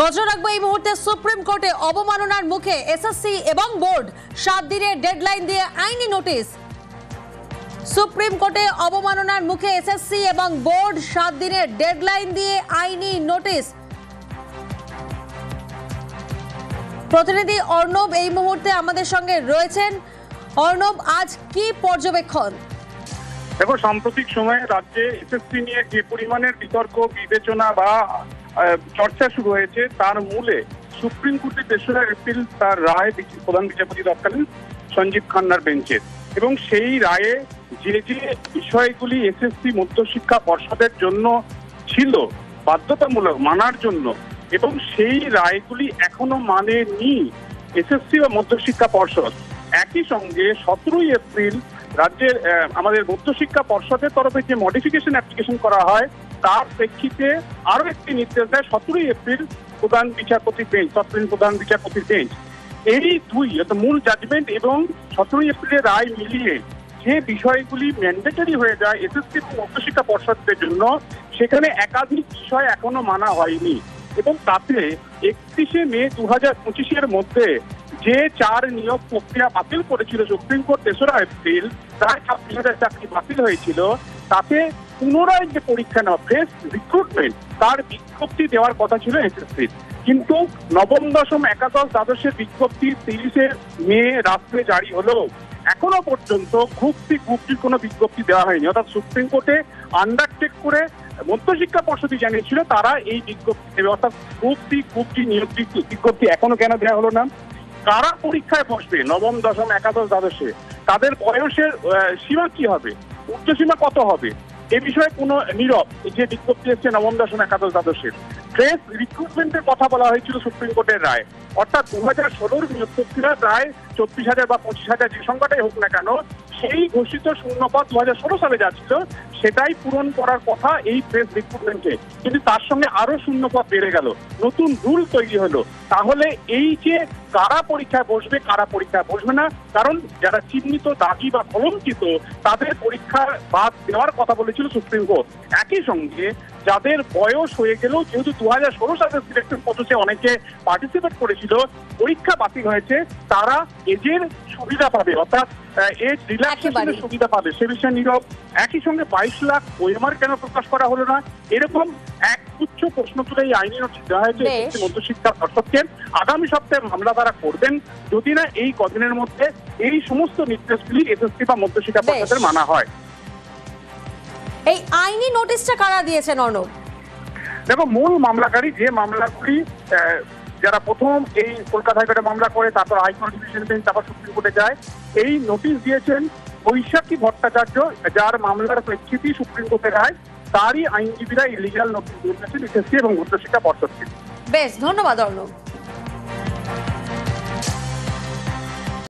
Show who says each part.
Speaker 1: নজর রাখবো এই মুহূর্তে সুপ্রিম কোর্টে অবমাননার মুখে এসএসসি এবং বোর্ড 7 দিনের ডেডলাইন দিয়ে আইনি নোটিশ। সুপ্রিম কোর্টে অবমাননার মুখে এসএসসি এবং বোর্ড 7 দিনের ডেডলাইন দিয়ে আইনি নোটিশ। প্রতিনিধি অর্ণব এই মুহূর্তে আমাদের সঙ্গে রয়েছেন। অর্ণব, আজ কি পর্যবেক্ষণ?
Speaker 2: দেখো, সাম্প্রতিক সময়ে রাজ্যে এসএসসি নিয়ে যে পরিমাণের বিতর্ক বিবেচনা বা চর্চা শুরু হয়েছে তার মূলে সুপ্রিম কোর্টের 3রা এপ্রিল তার রায় প্রধান বিচারপতি তৎকালীন সঞ্জীব খান্নার বেঞ্চের, এবং সেই রায়ে যে যে বিষয়গুলি এসএসসি মধ্যশিক্ষা পর্ষদের জন্য ছিল বাধ্যতামূলক মানার জন্য, এবং সেই রায়গুলি এখনো মানেনি এসএসসি বা মধ্যশিক্ষা পর্ষদ। একই সঙ্গে 17ই এপ্রিল রাজ্যের আমাদের মধ্যশিক্ষা পর্ষদের তরফে যে মডিফিকেশন অ্যাপ্লিকেশন করা হয় তার প্রেক্ষিতে আরো একটি নির্দেশ দেয় 17ই এপ্রিল প্রধান বিচারপতির বেঞ্চ, তৎকালীন প্রধান বিচারপতির বেঞ্চ। এই দুই মূল জাজমেন্ট এবং 17ই এপ্রিলের রায় মিলিয়ে যে বিষয়গুলি ম্যান্ডেটরি হয়ে যায় এসএসসি এবং মধ্যশিক্ষা পর্ষদের জন্য, সেখানে একাধিক বিষয় এখনো মানা হয়নি, এবং তাতে 31শে মে 2025-এর মধ্যে যে 4 নিয়োগ প্রক্রিয়া বাতিল করেছিল সুপ্রিম কোর্ট 3রা এপ্রিল, প্রায় 26,000 চাকরি বাতিল হয়েছিল, তাতে পুনরায় যে পরীক্ষা নেওয়া ফ্রেশ রিক্রুটমেন্ট তার বিজ্ঞপ্তি দেওয়ার কথা ছিল এসএসসির। কিন্তু নবম, দশম, একাদশ, দ্বাদশের বিজ্ঞপ্তি 30শে মে রাত্রে জারি হলো, এখনো পর্যন্ত গ্রুপটির কোনো বিজ্ঞপ্তি দেওয়া হয়নি। অর্থাৎ সুপ্রিম কোর্টে আন্ডারটেক করে মধ্যশিক্ষা পর্ষদই জানিয়েছিল তারা এই বিজ্ঞপ্তি দেবে, অর্থাৎ গ্রুপটি নিয়োগ বিজ্ঞপ্তি এখনো কেন দেওয়া হলো না? কারা পরীক্ষায় বসবে নবম, দশম, একাদশ, দ্বাদশে, তাদের বয়সের সীমা কি হবে, উচ্চসীমা কত হবে, এ বিষয়ে কোনো নীরব। যে বিজ্ঞপ্তি এসছে নবম, দশম, একাদশ, দ্বাদশের ফ্রেশ রিক্রুটমেন্টের কথা বলা হয়েছিল সুপ্রিম কোর্টের রায়, অর্থাৎ 2016-র নিয়োগ প্রক্রিয়া প্রায় 34,000 বা 25,000 যে সংখ্যাটাই হোক না কেন, সেই ঘোষিত শূন্যপদ 2016 সালে যা ছিল সেটাই পূরণ করার কথা এই প্রেস রিক্রুটমেন্টে, কিন্তু তার সঙ্গে আরো শূন্যপদ বেড়ে গেল, নতুন রুল তৈরি হলো। তাহলে এই যে কারা পরীক্ষায় বসবে কারা পরীক্ষায় বসবে না, কারণ যারা চিহ্নিত দাগি বা কলঙ্কিত তাদের পরীক্ষা বাদ দেওয়ার কথা বলেছিল সুপ্রিম কোর্ট। একই সঙ্গে যাদের বয়স হয়ে গেল, যেহেতু 2016 সালের সিলেকশন প্রসেসে অনেকে পার্টিসিপেট করেছিল, পরীক্ষা বাতিল হয়েছে, তারা এজের সুবিধা পাবে, অর্থাৎ এজ রিল্যাক্সেশনের সুবিধা পাবে, সে বিষয়ে নীরব। একই সঙ্গে 22 লাখ ওএমআর কেন প্রকাশ করা হলো না, এরকম এক গুচ্ছ প্রশ্ন তুলে এই আইনি নোটিশ দেওয়া হয়েছে মধ্যশিক্ষা পর্ষদকে। আগামী সপ্তাহে মামলা তারা করবেন যদি না এই কদিনের মধ্যে এই সমস্ত নির্দেশগুলি এসএসসি বা মধ্যশিক্ষা পর্ষদের মানা হয়।
Speaker 1: এই আইনি নোটিশটা কারা দিয়েছেন অর্ণব?
Speaker 2: দেখো, মূল মামলাকারী যে মামলাগুলি যারা প্রথম এই কলকাতা হাইকোর্টে মামলা করে, তারপর হাইকোর্ট ডিভিশন বেঞ্চ, তারপর সুপ্রিম কোর্টে যায়, এই নোটিশ দিয়েছেন বৈশাখী ভট্টাচার্য, যার মামলার প্রেক্ষিতে সুপ্রিম কোর্টে রায়, তারই আইনজীবীরা ইলিগাল নোটিশ দিয়েছেন এসএসসি এবং মধ্যশিক্ষা পর্ষদকে।
Speaker 1: বেশ, ধন্যবাদ অর্ণব।